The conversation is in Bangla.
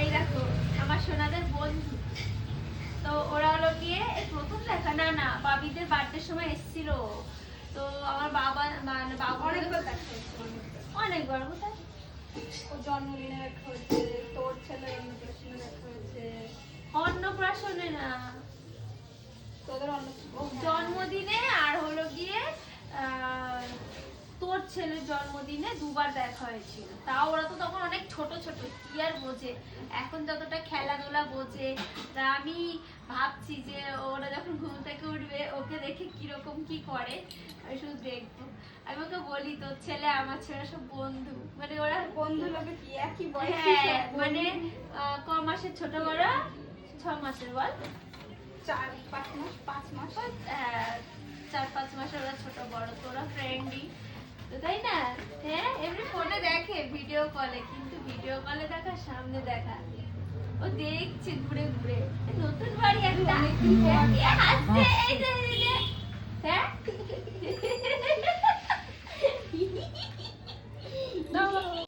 এই দেখো আমার সোনাদের বন্ধু, তো ওরা হলো গিয়ে প্রথম দেখা না না বাবিদের বার্থডের সময় এসেছিল। তো আমার বাবা মানে বাবা অনেকবার দেখা হয়েছে, অনেকবার কোথায় ও জন্মদিনে দেখা হয়েছে, তোর ছেলের অন্নপ্রাশনে দেখা হয়েছে। অন্নপ্রাশনে না, তোদের জন্মদিনে আর হলো গিয়ে তোর ছেলের জন্মদিনে দুবার দেখা হয়েছিল। তাও ওরা তো তখন অনেক ছোট ছোট, কি আর বোঝে, এখন যতটা খেলাধুলা বোঝে। তা আমি ভাবছি যে ওরা যখন ঘুম থেকে উঠবে ওকে দেখে কিরকম কি করে, আমি শুধু দেখবো। আমি ওকে বলি তোর ছেলে আমার ছেলে সব বন্ধু, মানে ওরা বন্ধু লোকে কি একই বয়স, হ্যাঁ মানে ক মাসের ছোট বড়, 6 মাসের বল 4-5 মাস, 5 মাস। 4-5 মাসের ওরা ছোট বড়, তোরা ফ্রেন্ডই তো, তাই না? হ্যাঁ এমনি ফোনে দেখে ভিডিও কলে, কিন্তু ভিডিও কলে দেখা সামনে দেখা, ও দেখছে ঘুরে ঘুরে নতুন বাড়ি একটা হাসছে এই যে হ্যাঁ